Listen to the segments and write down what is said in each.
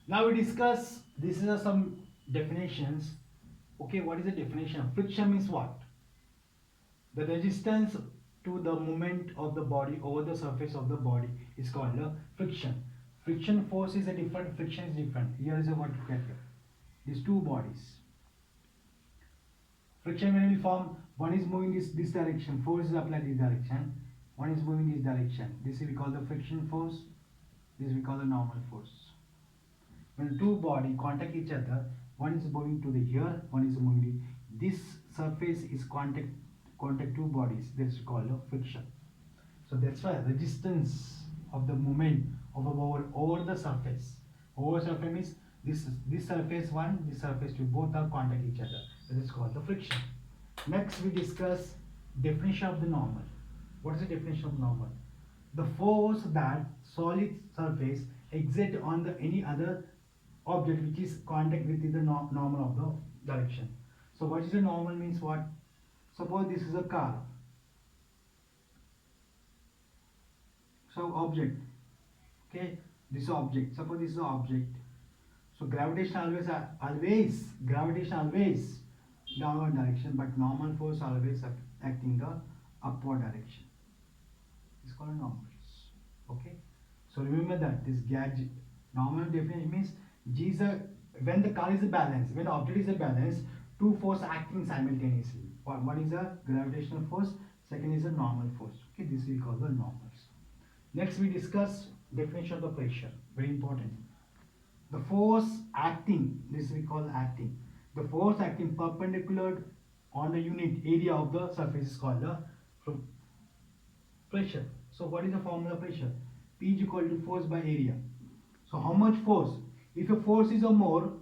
Now we discuss, this is some definitions. Okay, what is the definition of friction? Means what? The resistance to the movement of the body over the surface of the body is called a friction. Friction force is a different, friction is different. Here is a what you get here. These two bodies. Friction when will form, one is moving this direction, force is applied this direction, one is moving this direction. This we call the friction force, this we call the normal force. When two body contact each other, one is moving to the here, one is moving this surface is contact two bodies. That's called a friction. So that's why resistance of the movement of a ball over the surface. Over surface means this surface one, this surface two, both are contact each other. That is called the friction. Next we discuss definition of the normal. What is the definition of normal? The force that solid surface exert on the any other object which is contact with the normal of the direction. So what is the normal means what? Suppose this is a car. So object, okay, this object. Suppose this is an object. So gravitation always downward direction, but normal force always acting the upward direction. It's called a normal force. Okay. So remember that this gadget normal definition means G is a, when the car is a balance, when the object is a balance, two force acting simultaneously. One is a gravitational force, second is a normal force. Okay, this we call the normals. Next we discuss definition of the pressure. Very important. The force acting, this we call acting. The force acting perpendicular on the unit area of the surface is called the pressure. So what is the formula pressure? P is equal to force by area. So how much force? If a force is a more,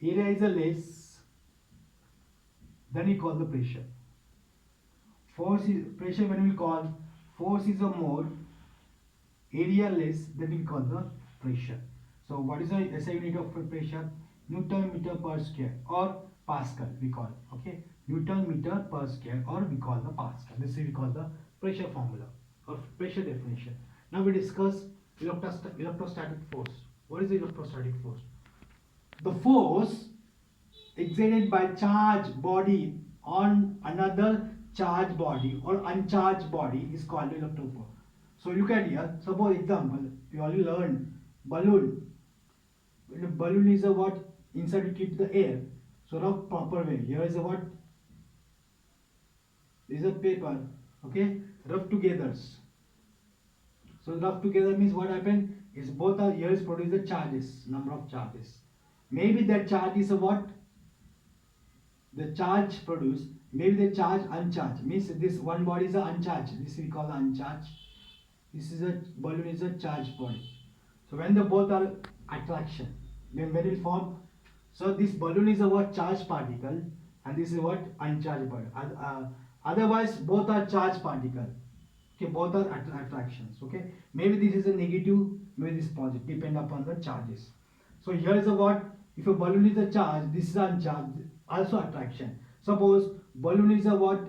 area is a less, then we call the pressure. Force is pressure when we call force is a more, area less, then we call the pressure. So what is the SI unit of pressure? Newton meter per square or Pascal we call. Okay, Newton meter per square or we call the Pascal. This is we call the pressure formula or pressure definition. Now we discuss electrostatic force. What is the electrostatic force? The force exerted by charged body on another charged body or uncharged body is called electric force. So look at here. Suppose example, we already learned balloon. When a balloon is a what? Inside we keep the air. So rough proper way. Here is a what? This is a paper. Okay, rough togethers. So rough together means what happened is both are here produce the charges, number of charges. Maybe that charge is a what? The charge produced, maybe the charge uncharged, means this one body is a uncharged, this we call uncharged, this is a balloon is a charged body. So when the both are attraction, then when it form, so this balloon is a what? Charged particle and this is what? Uncharged particle. Otherwise both are charged particle. Okay, both are attractions. Okay, maybe this is a negative, maybe this is positive, depend upon the charges. So here is a what? If a balloon is a charge, this is uncharged, also attraction. Suppose balloon is a what?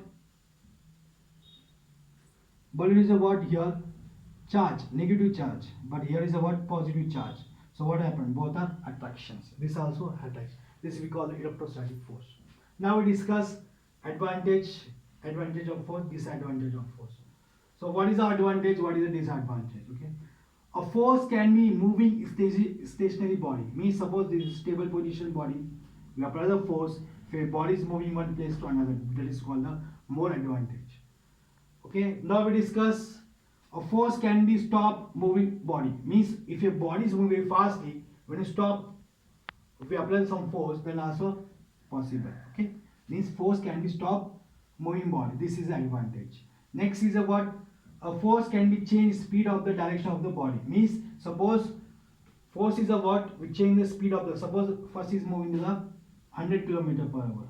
Balloon is a what here? Charge, negative charge, but here is a what? Positive charge. So what happened? Both are attractions. This also attracts. This we call the electrostatic force. Now we discuss advantage of force, disadvantage of force. So what is the advantage? What is the disadvantage? Okay. A force can be moving stationary body. Means suppose this is stable position body. We apply the force. If a body is moving one place to another, that is called the more advantage. Okay. Now we discuss a force can be stop moving body. Means if a body is moving very fastly, when you stop, if we apply some force, then also possible. Okay. Means force can be stop moving body. This is the advantage. Next is a what? A force can be changed speed of the direction of the body. Means suppose force is a what? We change the speed of the, suppose first is moving the 100 kilometer per hour.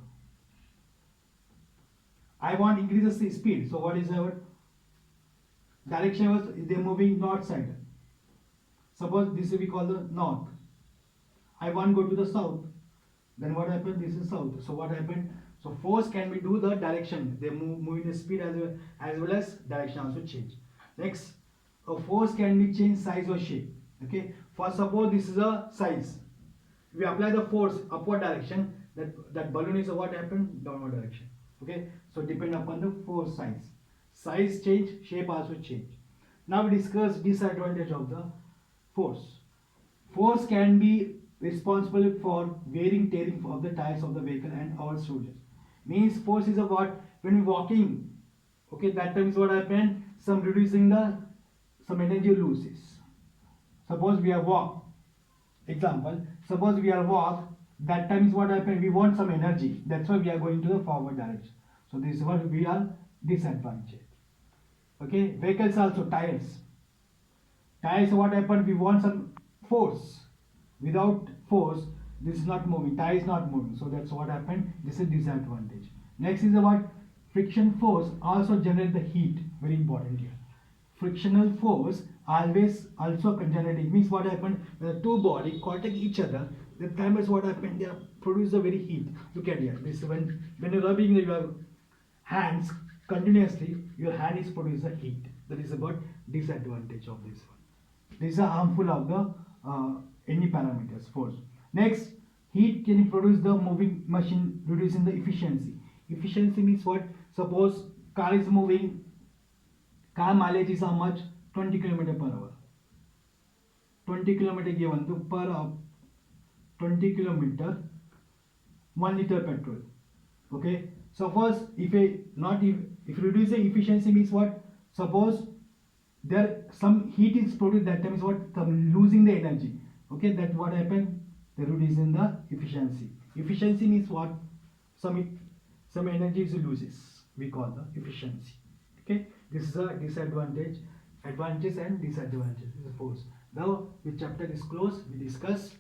I want increase the speed. So what is our direction? Was they moving north side. Suppose this we call the north. I want go to the south. Then what happened? This is south. So what happened? So force can be do the direction. They moving the speed as well as direction also change. Next, a force can be changed size or shape. Okay, for suppose this is a size. We apply the force upward direction, that balloon is what happened downward direction. Okay, so depend upon the force size change, shape also change. Now we discuss disadvantage of the force. Force can be responsible for wearing tearing of the tires of the vehicle and our soldiers. Means force is a what when we walking. Okay, that time is what happened. Some reducing the some energy loses. Suppose we are walk. Example. Suppose we are walk. That time is what happened. We want some energy. That's why we are going to the forward direction. So this is what we are disadvantaged. Okay. Vehicles also tires. Tires what happened? We want some force. Without force, this is not moving. Tire is not moving. So that's what happened. This is disadvantage. Next is about friction force also generate the heat. Very important here. Frictional force always also generate. It means what happened when the two body contact each other. The time is what happened. They produce a very heat. Look at here. This when you're rubbing your hands continuously, your hand is produce a heat. That is about disadvantage of this one. These are harmful of the any parameters force. Next, heat can produce the moving machine reducing the efficiency. Efficiency means what? Suppose car is moving, car mileage is how much? 20 km per hour. 20 km given to per hour, 20 km 1 liter petrol. Okay. Suppose if reducing efficiency means what? Suppose there some heat is produced, that time is what? Some losing the energy. Okay, that what happened? They reducing the efficiency. Efficiency means what? Some energy is loses. We call the efficiency. Okay, this is a advantages and disadvantages. This is force. Now the chapter is closed. We discuss